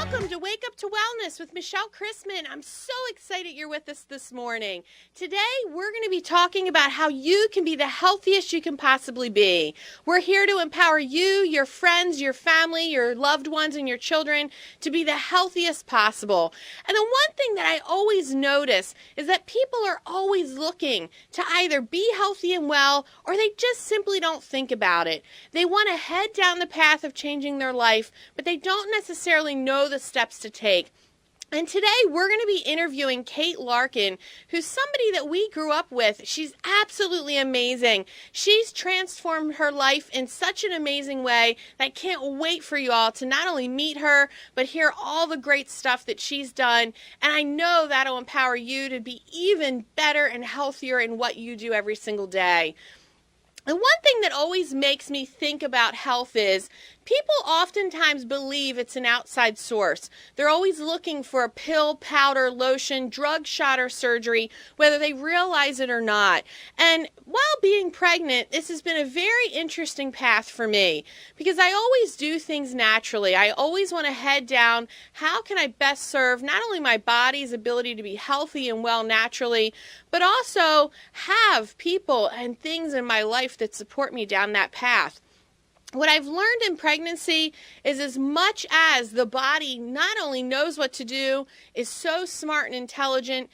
Welcome to Wake Up to Wellness with Michelle Christman. I'm so excited you're with us this morning. Today, we're going to be talking about how you can be the healthiest you can possibly be. We're here to empower you, your friends, your family, your loved ones, and your children to be the healthiest possible. And the one thing that I always notice is that people are always looking to either be healthy and well, or they just simply don't think about it. They want to head down the path of changing their life, but they don't necessarily know the steps to take. And today we're going to be interviewing Kate Larkin, who's somebody that we grew up with. She's absolutely amazing. She's transformed her life in such an amazing way that I can't wait for you all to not only meet her, but hear all the great stuff that she's done. And I know that'll empower you to be even better and healthier in what you do every single day. And one thing that always makes me think about health is people oftentimes believe it's an outside source. They're always looking for a pill, powder, lotion, drug, shot, or surgery, whether they realize it or not. And while being pregnant, this has been a very interesting path for me because I always do things naturally. I always want to head down, how can I best serve not only my body's ability to be healthy and well naturally, but also have people and things in my life that support me down that path. What I've learned in pregnancy is as much as the body not only knows what to do, is so smart and intelligent,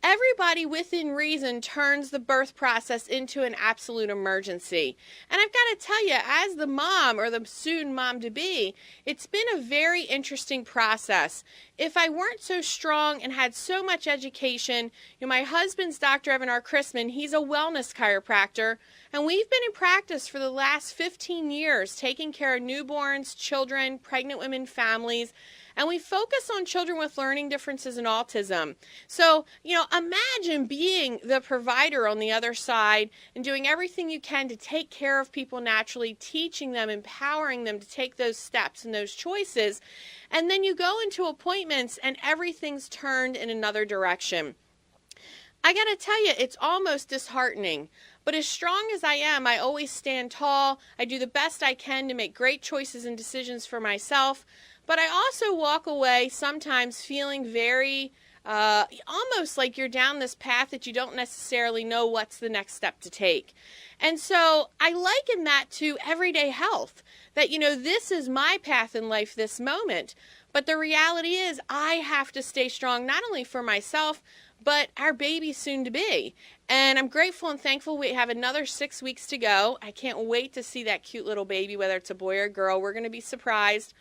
everybody within reason turns the birth process into an absolute emergency. And I've got to tell you, as the mom or the soon mom-to-be, it's been a very interesting process. If I weren't so strong and had so much education, my husband's Dr. Evan R. Christman, he's a wellness chiropractor, and we've been in practice for the last 15 years, taking care of newborns, children, pregnant women, families, and we focus on children with learning differences and autism. So, imagine being the provider on the other side and doing everything you can to take care of people naturally, teaching them, empowering them to take those steps and those choices. And then you go into appointments and everything's turned in another direction. I got to tell you, it's almost disheartening. But as strong as I am, I always stand tall. I do the best I can to make great choices and decisions for myself. But I also walk away sometimes feeling very, almost like you're down this path that you don't necessarily know what's the next step to take. And so I liken that to everyday health, that, this is my path in life this moment. But the reality is I have to stay strong, not only for myself, but our baby soon to be. And I'm grateful and thankful we have another 6 weeks to go. I can't wait to see that cute little baby, whether it's a boy or a girl. We're going to be surprised.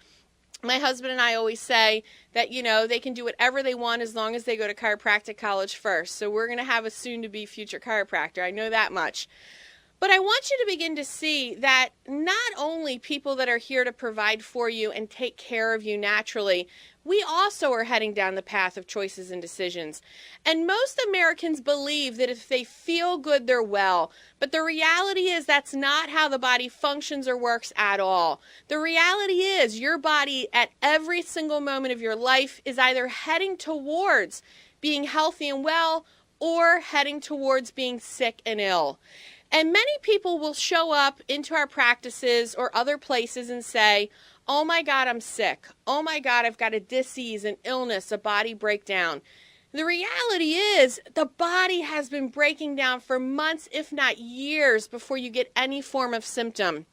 My husband and I always say that, they can do whatever they want as long as they go to chiropractic college first. So we're going to have a soon-to-be future chiropractor. I know that much. But I want you to begin to see that not only people that are here to provide for you and take care of you naturally, we also are heading down the path of choices and decisions. And most Americans believe that if they feel good, they're well. But the reality is that's not how the body functions or works at all. The reality is your body at every single moment of your life is either heading towards being healthy and well or heading towards being sick and ill. And many people will show up into our practices or other places and say, oh my God, I'm sick. Oh my God, I've got a disease, an illness, a body breakdown. The reality is the body has been breaking down for months, if not years, before you get any form of symptom,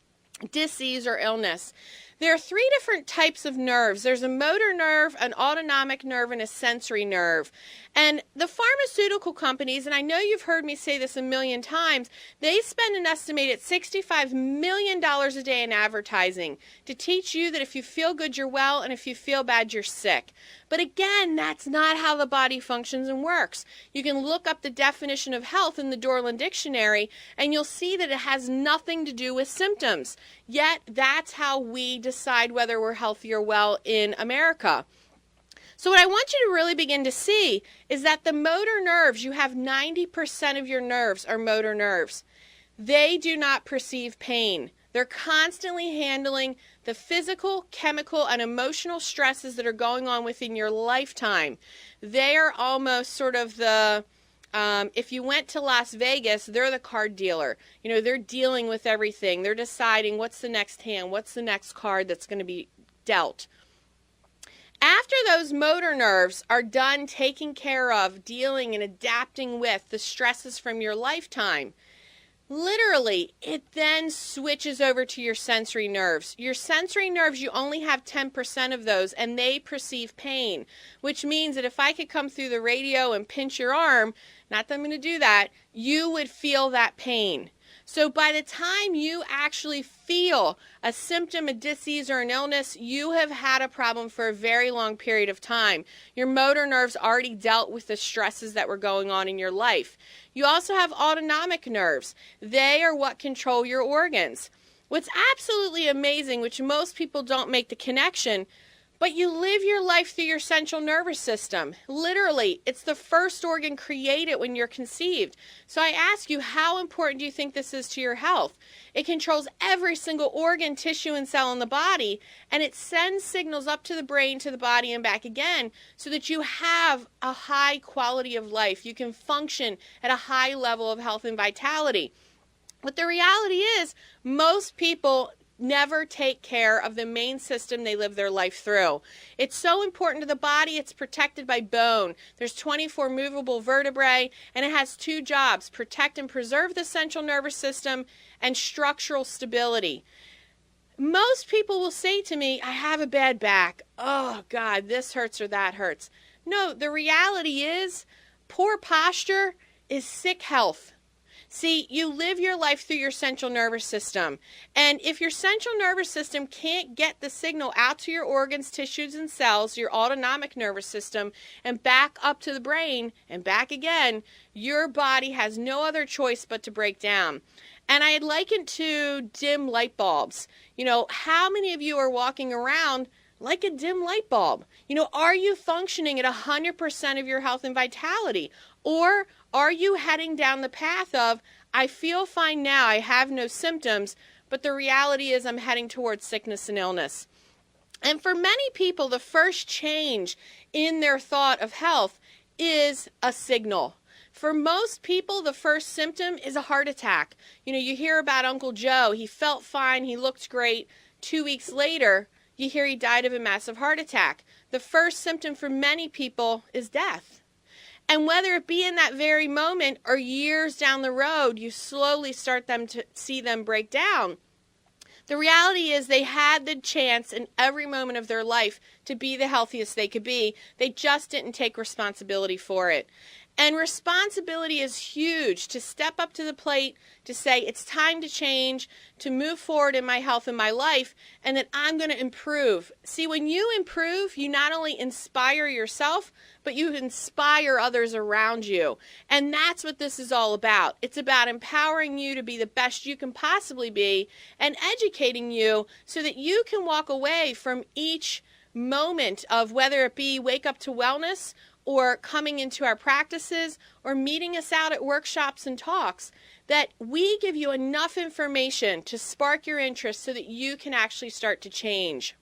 disease, or illness. There are 3 different types of nerves. There's a motor nerve, an autonomic nerve, and a sensory nerve. And the pharmaceutical companies, and I know you've heard me say this a million times, they spend an estimated $65 million a day in advertising to teach you that if you feel good, you're well, and if you feel bad, you're sick. But again, that's not how the body functions and works. You can look up the definition of health in the Dorland Dictionary, and you'll see that it has nothing to do with symptoms. Yet, that's how we decide whether we're healthy or well in America. So what I want you to really begin to see is that the motor nerves, you have 90% of your nerves are motor nerves. They do not perceive pain. They're constantly handling the physical, chemical, and emotional stresses that are going on within your lifetime. They are almost sort of the, if you went to Las Vegas, they're the card dealer. They're dealing with everything. They're deciding what's the next hand, what's the next card that's going to be dealt. After those motor nerves are done taking care of, dealing and adapting with the stresses from your lifetime, literally, it then switches over to your sensory nerves. Your sensory nerves, you only have 10% of those, and they perceive pain, which means that if I could come through the radio and pinch your arm, not that I'm going to do that, you would feel that pain. So by the time you actually feel a symptom, a disease, or an illness, you have had a problem for a very long period of time. Your motor nerves already dealt with the stresses that were going on in your life. You also have autonomic nerves. They are what control your organs. What's absolutely amazing, which most people don't make the connection, but you live your life through your central nervous system. Literally, it's the first organ created when you're conceived. So I ask you, how important do you think this is to your health? It controls every single organ, tissue, and cell in the body, and it sends signals up to the brain, to the body, and back again, so that you have a high quality of life. You can function at a high level of health and vitality. But the reality is, most people never take care of the main system they live their life through. It's so important to the body. It's protected by bone. There's 24 movable vertebrae, and it has two jobs: protect and preserve the central nervous system and structural stability. Most people will say to me, I have a bad back. Oh God, this hurts or that hurts. No, the reality is poor posture is sick health. See, you live your life through your central nervous system. And if your central nervous system can't get the signal out to your organs, tissues, and cells, your autonomic nervous system, and back up to the brain and back again, your body has no other choice but to break down. And I liken it to dim light bulbs. How many of you are walking around like a dim light bulb? Are you functioning at 100% of your health and vitality? Or are you heading down the path of, I feel fine now, I have no symptoms, but the reality is I'm heading towards sickness and illness? And for many people, the first change in their thought of health is a signal. For most people, the first symptom is a heart attack. You hear about Uncle Joe. He felt fine. He looked great. 2 weeks later, you hear he died of a massive heart attack. The first symptom for many people is death. And whether it be in that very moment or years down the road, you slowly start to see them break down. The reality is they had the chance in every moment of their life to be the healthiest they could be. They just didn't take responsibility for it. And responsibility is huge, to step up to the plate, to say it's time to change, to move forward in my health and my life, and that I'm going to improve. See, when you improve, you not only inspire yourself, but you inspire others around you. And that's what this is all about. It's about empowering you to be the best you can possibly be and educating you so that you can walk away from each moment of, whether it be Wake Up to Wellness or coming into our practices or meeting us out at workshops and talks, that we give you enough information to spark your interest so that you can actually start to change.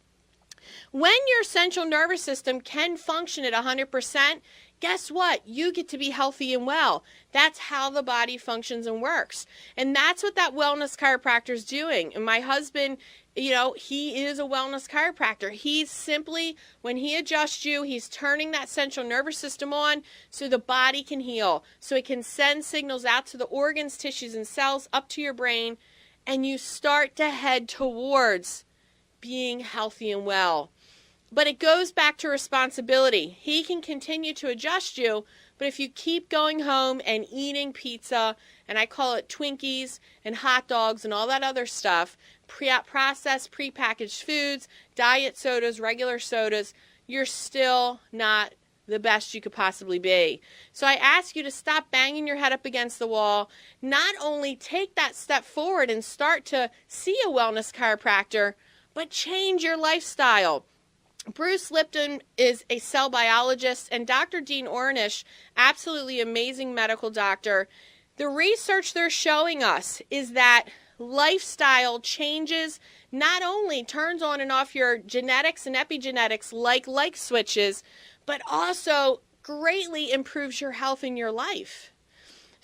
When your central nervous system can function at 100%, guess what? You get to be healthy and well. That's how the body functions and works. And that's what that wellness chiropractor is doing. And my husband, he is a wellness chiropractor. He's simply, when he adjusts you, he's turning that central nervous system on so the body can heal, so it can send signals out to the organs, tissues, and cells, up to your brain, and you start to head towards being healthy and well. But it goes back to responsibility. He can continue to adjust you, but if you keep going home and eating pizza, and I call it Twinkies and hot dogs and all that other stuff, processed, prepackaged foods, diet sodas, regular sodas, you're still not the best you could possibly be. So I ask you to stop banging your head up against the wall. Not only take that step forward and start to see a wellness chiropractor, but change your lifestyle. Bruce Lipton is a cell biologist, and Dr. Dean Ornish, absolutely amazing medical doctor. The research they're showing us is that lifestyle changes not only turns on and off your genetics and epigenetics like light switches, but also greatly improves your health in your life.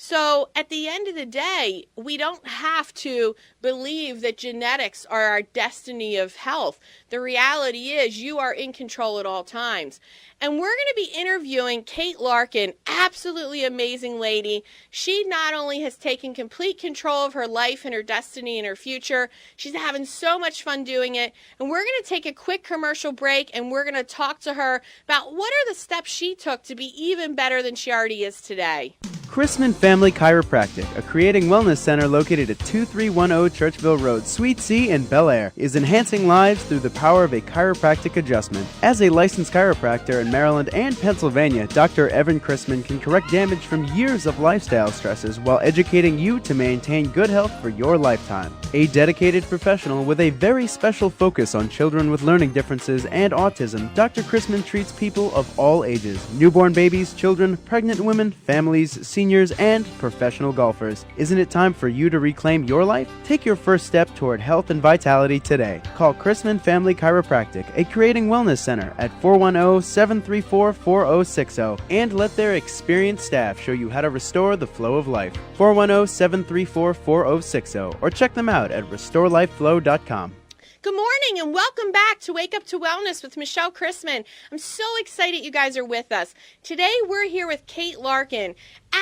So at the end of the day, we don't have to believe that genetics are our destiny of health. The reality is you are in control at all times. And we're going to be interviewing Kate Larkin, absolutely amazing lady. She not only has taken complete control of her life and her destiny and her future, she's having so much fun doing it. And we're going to take a quick commercial break and we're going to talk to her about what are the steps she took to be even better than she already is today. Christman Family Chiropractic, a creating wellness center located at 2310 Churchville Road, Suite C in Bel Air, is enhancing lives through the power of a chiropractic adjustment. As a licensed chiropractor in Maryland and Pennsylvania, Dr. Evan Christman can correct damage from years of lifestyle stresses while educating you to maintain good health for your lifetime. A dedicated professional with a very special focus on children with learning differences and autism, Dr. Christman treats people of all ages: newborn babies, children, pregnant women, families, seniors, and professional golfers. Isn't it time for you to reclaim your life? Take your first step toward health and vitality today. Call Christman Family Chiropractic, a creating wellness center, at 410-734-4060 and let their experienced staff show you how to restore the flow of life. 410-734-4060 or check them out at restorelifeflow.com. Good morning and welcome back to Wake Up to Wellness with Michelle Christman. I'm so excited you guys are with us. Today we're here with Kate Larkin.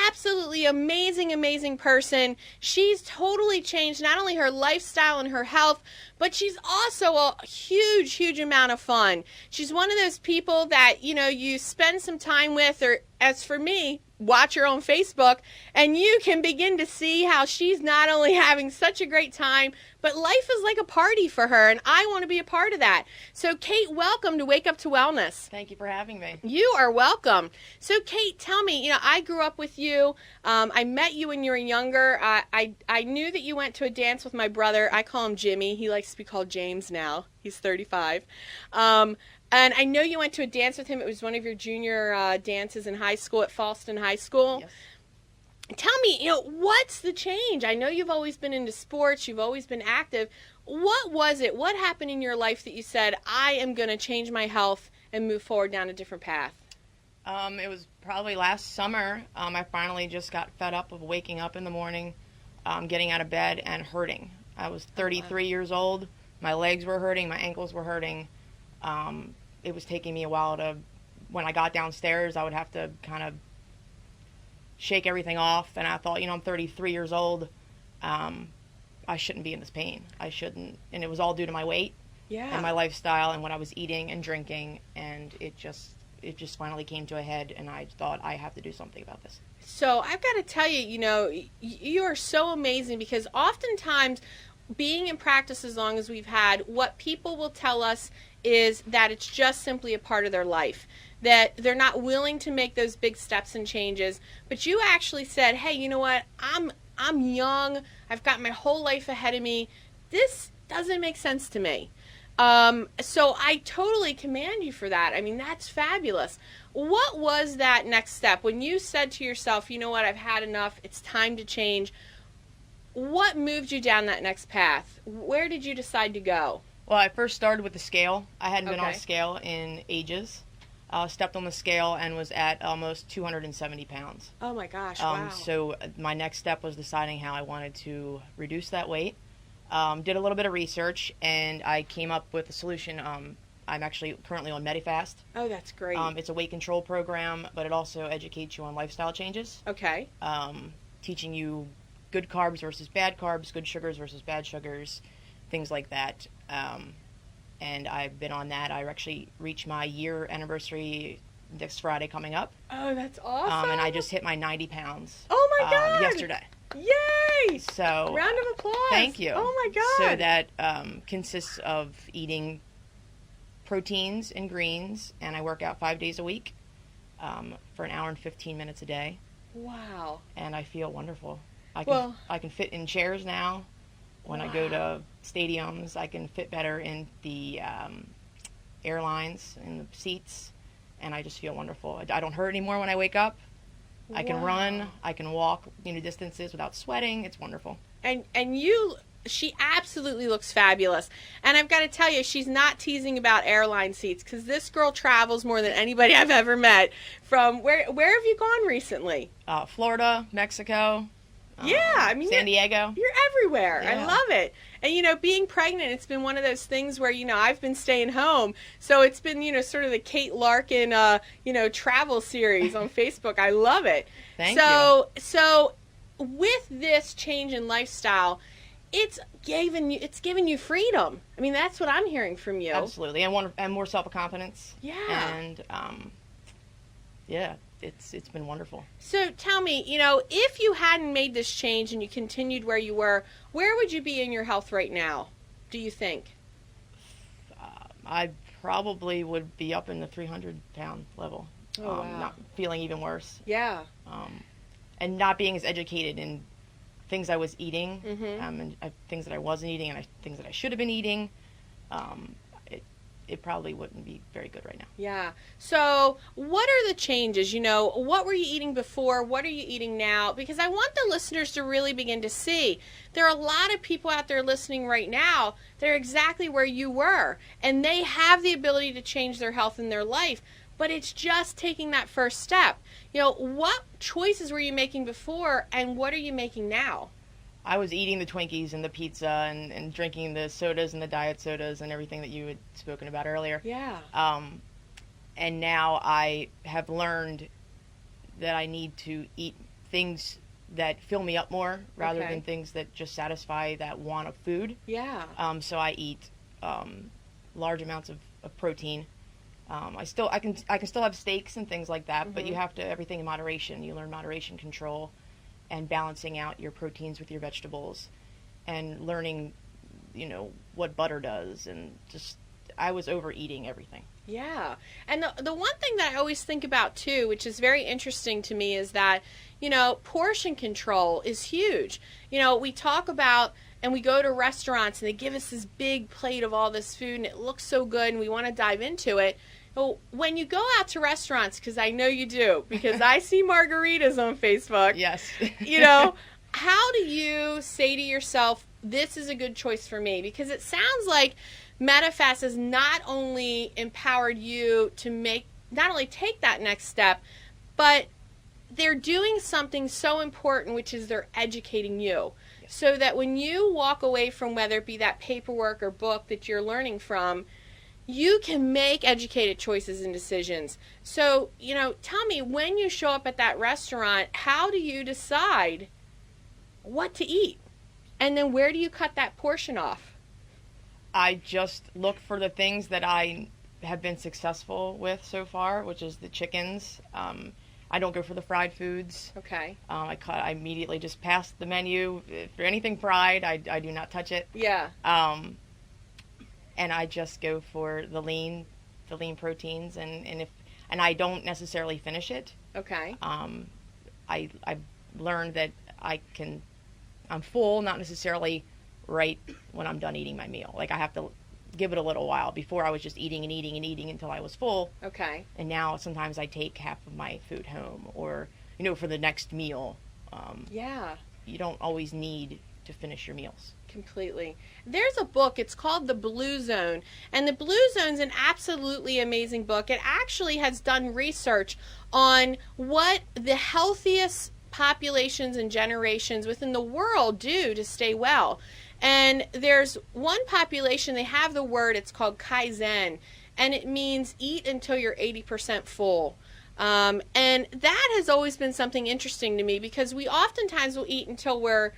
Absolutely amazing, amazing person. She's totally changed not only her lifestyle and her health, but she's also a huge, huge amount of fun. She's one of those people that, you spend some time with, or as for me, watch her on Facebook, and you can begin to see how she's not only having such a great time, but life is like a party for her, and I want to be a part of that. So, Kate, welcome to Wake Up to Wellness. Thank you for having me. You are welcome. So, Kate, tell me, I grew up with you. I met you when you were younger. I knew that you went to a dance with my brother. I call him Jimmy. He likes to be called James now. He's 35. And I know you went to a dance with him. It was one of your junior dances in high school at Falston High School. Yes. Tell me, what's the change? I know you've always been into sports. You've always been active. What was it? What happened in your life that you said, I am going to change my health and move forward down a different path? It was probably last summer. I finally just got fed up of waking up in the morning, getting out of bed and hurting. I was 33 years old. My legs were hurting. My ankles were hurting. It was taking me a while when I got downstairs, I would have to kind of shake everything off. And I thought, I'm 33 years old. I shouldn't be in this pain. I shouldn't. And it was all due to my weight and my lifestyle and what I was eating and drinking. And it just finally came to a head. And I thought, I have to do something about this. So I've got to tell you, you are so amazing, because oftentimes being in practice as long as we've had, what people will tell us is that it's just simply a part of their life, that they're not willing to make those big steps and changes. But you actually said, hey, you know what? I'm young. I've got my whole life ahead of me. This doesn't make sense to me. So I totally commend you for that. I mean, that's fabulous. What was that next step when you said to yourself, you know what? I've had enough. It's time to change. What moved you down that next path? Where did you decide to go? Well, I first started with the scale. I hadn't been on a scale in ages. Stepped on the scale and was at almost 270 pounds. Oh my gosh, wow. So my next step was deciding how I wanted to reduce that weight. Did a little bit of research, and I came up with a solution. I'm actually currently on Medifast. Oh, that's great. It's a weight control program, but it also educates you on lifestyle changes. Okay. Teaching you good carbs versus bad carbs, good sugars versus bad sugars, things like that. And I've been on that. I actually reached my year anniversary next Friday coming up. Oh, that's awesome. And I just hit my 90 pounds. Oh my God. Yesterday. Yay! So round of applause. Thank you. Oh my God. So that consists of eating proteins and greens, and I work out 5 days a week for an hour and 15 minutes a day. Wow. And I feel wonderful. I can fit in chairs now. When I go to stadiums, I can fit better in the airlines, in the seats, and I just feel wonderful. I don't hurt anymore when I wake up. I can run. I can walk, distances without sweating. It's wonderful. And you she absolutely looks fabulous. And I've got to tell you, she's not teasing about airline seats, because this girl travels more than anybody I've ever met. From where have you gone recently? Florida, Mexico. Yeah, I mean, San Diego. You're everywhere. Yeah. I love it. And, being pregnant, it's been one of those things where, I've been staying home. So it's been, sort of the Kate Larkin, travel series on Facebook. I love it. Thank you. So with this change in lifestyle, it's given you freedom. I mean, that's what I'm hearing from you. Absolutely. And more self-confidence. Yeah. And, it's been wonderful. So tell me, if you hadn't made this change and you continued where you were, where would you be in your health right now, do you think? I probably would be up in the 300-pound level. Oh, wow. Not feeling even worse. Yeah. And not being as educated in things I was eating, Mm-hmm. and things that I wasn't eating, and things that I should have been eating. It probably wouldn't be very good right now. Yeah. So what are the changes? What were you eating before? What are you eating now? Because I want the listeners to really begin to see there are a lot of people out there listening right now. They're exactly where you were, and they have the ability to change their health and their life. But it's just taking that first step. What choices were you making before, and what are you making now? I was eating the Twinkies and the pizza and drinking the sodas and the diet sodas and everything that you had spoken about earlier. Yeah. And now I have learned that I need to eat things that fill me up more rather Okay. than things that just satisfy that want of food. Yeah. So I eat large amounts of protein. I can still have steaks and things like that, but you have to everything in moderation. You learn moderation control and balancing out your proteins with your vegetables and learning, what butter does, and just I was overeating everything. Yeah. And the one thing that I always think about too, which is very interesting to me, is that, portion control is huge. We talk about, and we go to restaurants and they give us this big plate of all this food and it looks so good and we want to dive into it. Well, when you go out to restaurants, because I know you do, because I see margaritas on Facebook. Yes. How do you say to yourself, this is a good choice for me? Because it sounds like Medifast has not only empowered you to not only take that next step, but they're doing something so important, which is they're educating you. Yes. So that when you walk away from, whether it be that paperwork or book that you're learning from, you can make educated choices and decisions. So, tell me, when you show up at that restaurant, how do you decide what to eat? And then where do you cut that portion off? I just look for the things that I have been successful with so far, which is the chickens. I don't go for the fried foods. Okay. I immediately just pass the menu. For anything fried, I do not touch it. Yeah. And I just go for the lean proteins, and I don't necessarily finish it. Okay. I learned that I'm full, not necessarily right when I'm done eating my meal. Like, I have to give it a little while. Before, I was just eating and eating and eating until I was full. Okay. And now sometimes I take half of my food home, or for the next meal. Yeah. You don't always need to finish your meals. Completely. There's a book, it's called The Blue Zone, and The Blue Zone's an absolutely amazing book. It actually has done research on what the healthiest populations and generations within the world do to stay well. And there's one population, they have the word, it's called Kaizen, and it means eat until you're 80% full. And that has always been something interesting to me, because we oftentimes will eat until we're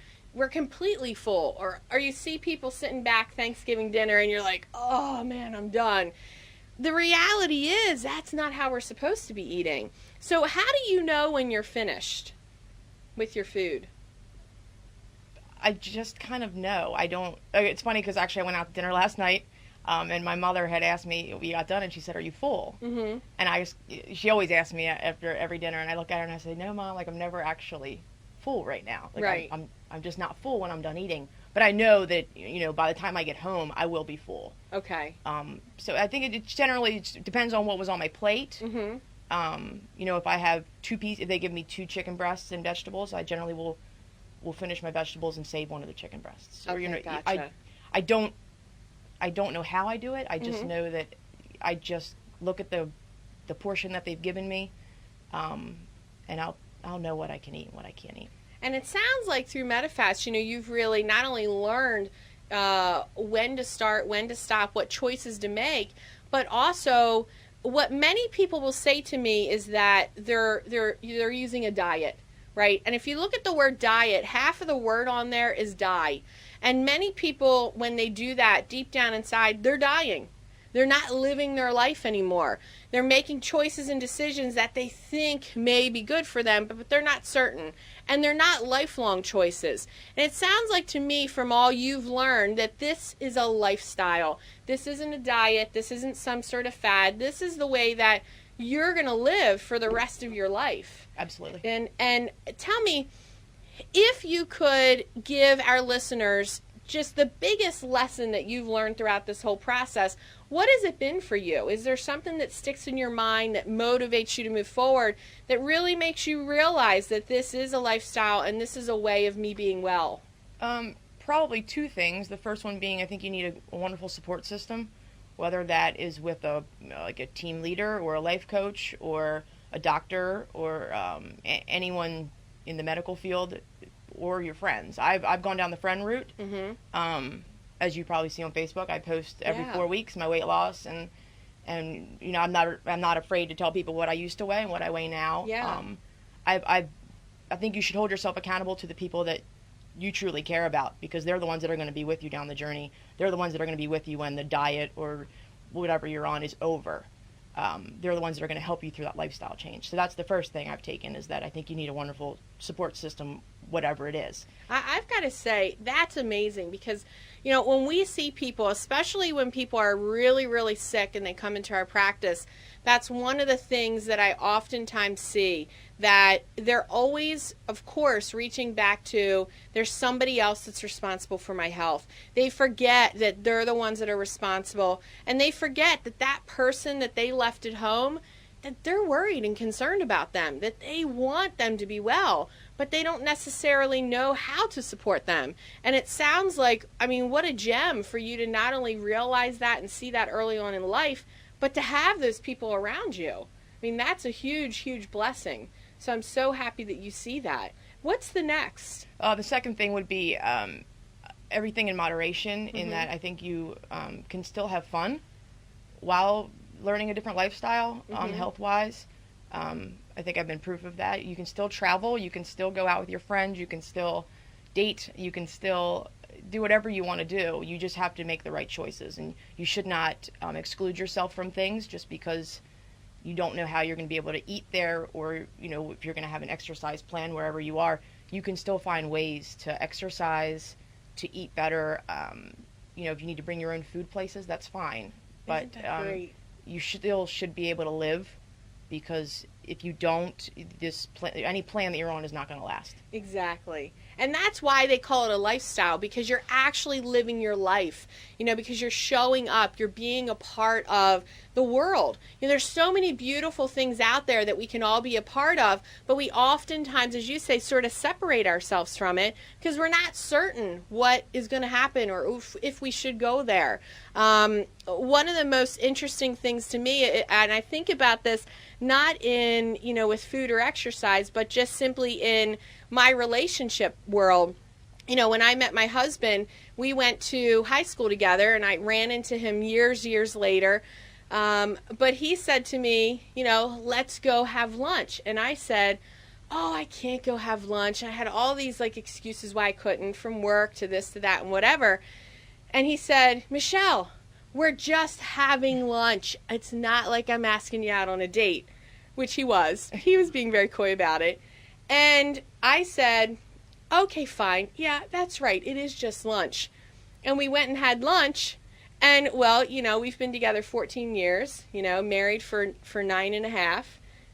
completely full, or you see people sitting back Thanksgiving dinner and you're like, oh man, I'm done. The reality is that's not how we're supposed to be eating. So how do you know when you're finished with your food? I just kind of know. I don't. It's funny because actually I went out to dinner last night, and my mother had asked me, we got done, and she said, "Are you full?" Mm-hmm. And she always asks me after every dinner, and I look at her and I say, "No, Mom, like, I'm never actually full right now. Like, right. I'm just not full when I'm done eating. But I know that by the time I get home, I will be full." Okay. So I think it generally depends on what was on my plate. Mm-hmm. If I have if they give me 2 chicken breasts and vegetables, I generally will will finish my vegetables and save one of the chicken breasts. Or, Okay, gotcha. I don't know how I do it. I just know that I just look at the portion that they've given me, and I'll know what I can eat and what I can't eat. And it sounds like through MetaFast, you've really not only learned when to start, when to stop, what choices to make, but also what many people will say to me is that they're using a diet, right? And if you look at the word diet, half of the word on there is die. And many people, when they do that, deep down inside, they're dying. They're not living their life anymore. They're making choices and decisions that they think may be good for them, but they're not certain. And they're not lifelong choices. And it sounds like to me, from all you've learned, that this is a lifestyle. This isn't a diet. This isn't some sort of fad. This is the way that you're going to live for the rest of your life. Absolutely. And tell me, if you could give our listeners just the biggest lesson that you've learned throughout this whole process, what has it been for you? Is there something that sticks in your mind that motivates you to move forward, that really makes you realize that this is a lifestyle and this is a way of me being well? Probably two things. The first one being, I think you need a wonderful support system, whether that is with a team leader or a life coach or a doctor or anyone in the medical field, or your friends. I've gone down the friend route. As you probably see on Facebook, I post every 4 weeks my weight loss, and I'm not afraid to tell people what I used to weigh and what I weigh now. I think you should hold yourself accountable to the people that you truly care about, because they're the ones that are going to be with you down the journey. They're the ones that are going to be with you when the diet or whatever you're on is over. They're the ones that are going to help you through that lifestyle change. So that's the first thing I've taken, is that I think you need a wonderful support system, whatever it is. I've got to say, that's amazing, because, when we see people, especially when people are really, really sick and they come into our practice, that's one of the things that I oftentimes see, that they're always, of course, reaching back to, there's somebody else that's responsible for my health. They forget that they're the ones that are responsible, and they forget that that person that they left at home, that they're worried and concerned about them, that they want them to be well, but they don't necessarily know how to support them. And it sounds like, what a gem for you to not only realize that and see that early on in life, but to have those people around you. That's a huge, huge blessing. So I'm so happy that you see that. What's the next? The second thing would be everything in moderation, in that I think you can still have fun while learning a different lifestyle, health-wise. I think I've been proof of that. You can still travel. You can still go out with your friends. You can still date. You can still do whatever you want to do. You just have to make the right choices. And you should not exclude yourself from things just because you don't know how you're going to be able to eat there, or, if you're going to have an exercise plan wherever you are. You can still find ways to exercise, to eat better. If you need to bring your own food places, that's fine. But great? You still should be able to live, because if you don't, any plan that you're on is not going to last. Exactly. And that's why they call it a lifestyle, because you're actually living your life, because you're showing up, you're being a part of the world. There's so many beautiful things out there that we can all be a part of, but we oftentimes, as you say, sort of separate ourselves from it because we're not certain what is going to happen or if we should go there. One of the most interesting things to me, and I think about this not in, with food or exercise, but just simply in my relationship world. When I met my husband, we went to high school together, and I ran into him years later. But he said to me, let's go have lunch. And I said, oh, I can't go have lunch. I had all these excuses why I couldn't, from work to this to that and whatever. And he said, Michelle, we're just having lunch. It's not like I'm asking you out on a date, which he was. He was being very coy about it. And I said, okay, fine. Yeah, that's right. It is just lunch. And we went and had lunch. And, well, we've been together 14 years, married for 9.5,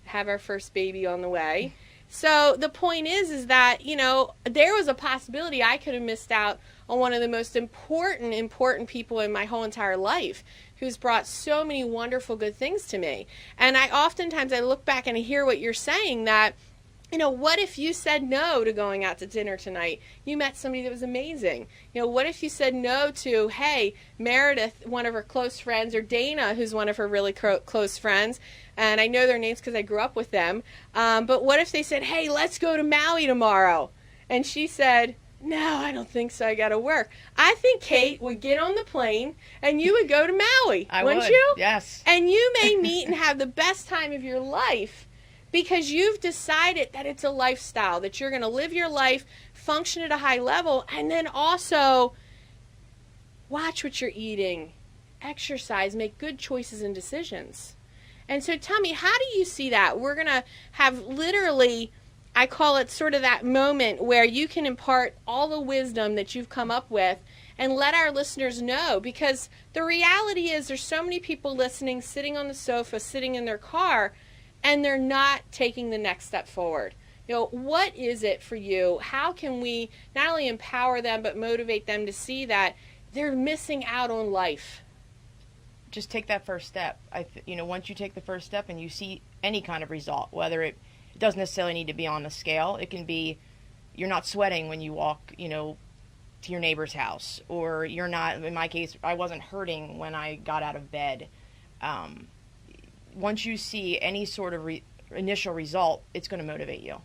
have our first baby on the way. So the point is that, there was a possibility I could have missed out on one of the most important people in my whole entire life, who's brought so many wonderful good things to me. And I look back and I hear what you're saying, that What if you said no to going out to dinner tonight? You met somebody that was amazing. What if you said no to, hey, Meredith, one of her close friends, or Dana, who's one of her really close friends, and I know their names because I grew up with them, but what if they said, hey, let's go to Maui tomorrow? And she said, no, I don't think so. I got to work. I think Kate would get on the plane and you would go to Maui, wouldn't you? Yes. And you may meet and have the best time of your life because you've decided that it's a lifestyle, that you're going to live your life, function at a high level, and then also watch what you're eating, exercise, make good choices and decisions. And so tell me, how do you see that? We're going to have literally, I call it sort of that moment where you can impart all the wisdom that you've come up with and let our listeners know, because the reality is there's so many people listening, sitting on the sofa, sitting in their car, and they're not taking the next step forward. What is it for you? How can we not only empower them but motivate them to see that they're missing out on life? Just take that first step. Once you take the first step and you see any kind of result, whether it doesn't necessarily need to be on a scale. It can be you're not sweating when you walk, to your neighbor's house, or you're not, in my case, I wasn't hurting when I got out of bed. Once you see any sort of initial result, it's going to motivate you.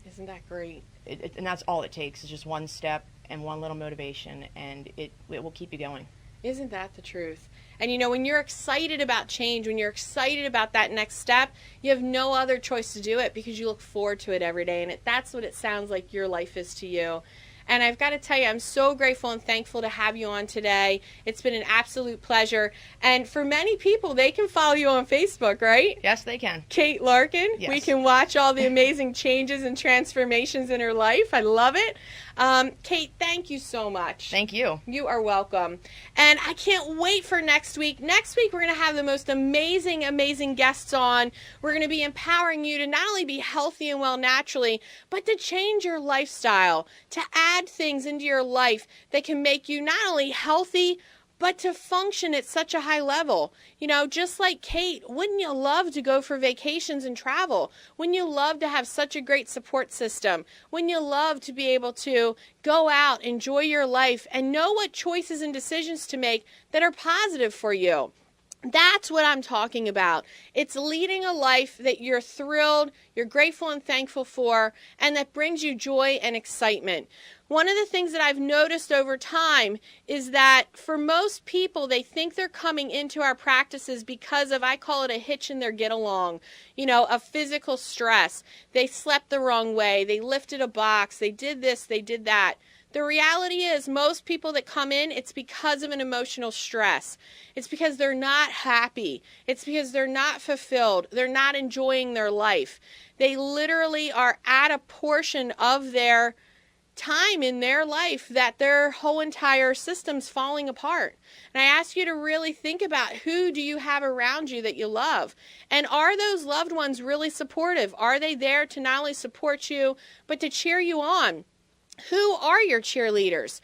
Isn't that great? And that's all it takes is just one step and one little motivation, and it will keep you going. Isn't that the truth? And when you're excited about change, when you're excited about that next step, you have no other choice to do it because you look forward to it every day. And that's what it sounds like your life is to you. And I've got to tell you, I'm so grateful and thankful to have you on today. It's been an absolute pleasure. And for many people, they can follow you on Facebook, right? Yes, they can. Kate Larkin. Yes. We can watch all the amazing changes and transformations in her life. I love it. Kate, thank you so much. Thank you. You are welcome. And I can't wait for next week. Next week, we're going to have the most amazing, amazing guests on. We're going to be empowering you to not only be healthy and well naturally, but to change your lifestyle, to add things into your life that can make you not only healthy, but to function at such a high level. Just like Kate, wouldn't you love to go for vacations and travel? Wouldn't you love to have such a great support system? Wouldn't you love to be able to go out, enjoy your life, and know what choices and decisions to make that are positive for you? That's what I'm talking about. It's leading a life that you're thrilled, you're grateful and thankful for, and that brings you joy and excitement. One of the things that I've noticed over time is that for most people, they think they're coming into our practices because of, I call it a hitch in their get along, a physical stress. They slept the wrong way, they lifted a box, they did this, they did that. The reality is most people that come in, it's because of an emotional stress. It's because they're not happy. It's because they're not fulfilled. They're not enjoying their life. They literally are at a portion of their time in their life that their whole entire system's falling apart. And I ask you to really think about, who do you have around you that you love? And are those loved ones really supportive? Are they there to not only support you, but to cheer you on? Who are your cheerleaders?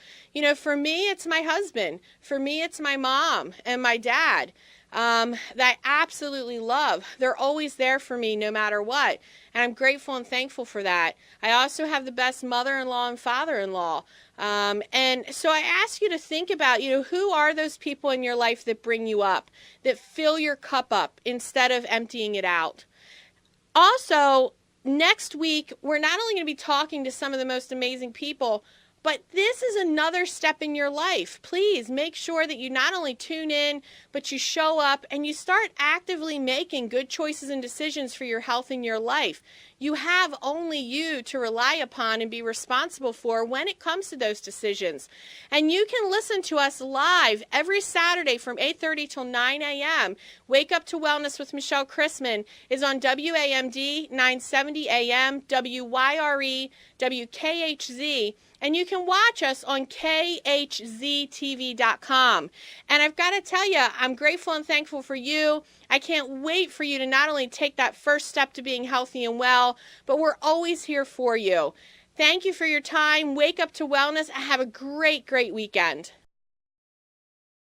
For me, it's my husband. For me, it's my mom and my dad that I absolutely love. They're always there for me no matter what. And I'm grateful and thankful for that. I also have the best mother-in-law and father-in-law. And so I ask you to think about, who are those people in your life that bring you up, that fill your cup up instead of emptying it out? Also, next week, we're not only going to be talking to some of the most amazing people, but this is another step in your life. Please make sure that you not only tune in, but you show up and you start actively making good choices and decisions for your health in your life. You have only you to rely upon and be responsible for when it comes to those decisions. And you can listen to us live every Saturday from 8:30 till 9 a.m. Wake Up to Wellness with Michelle Christman is on WAMD 970 AM, WYRE, WKHZ. And you can watch us on khztv.com. And I've got to tell you, I'm grateful and thankful for you. I can't wait for you to not only take that first step to being healthy and well, but we're always here for you. Thank you for your time. Wake Up to Wellness and have a great, great weekend.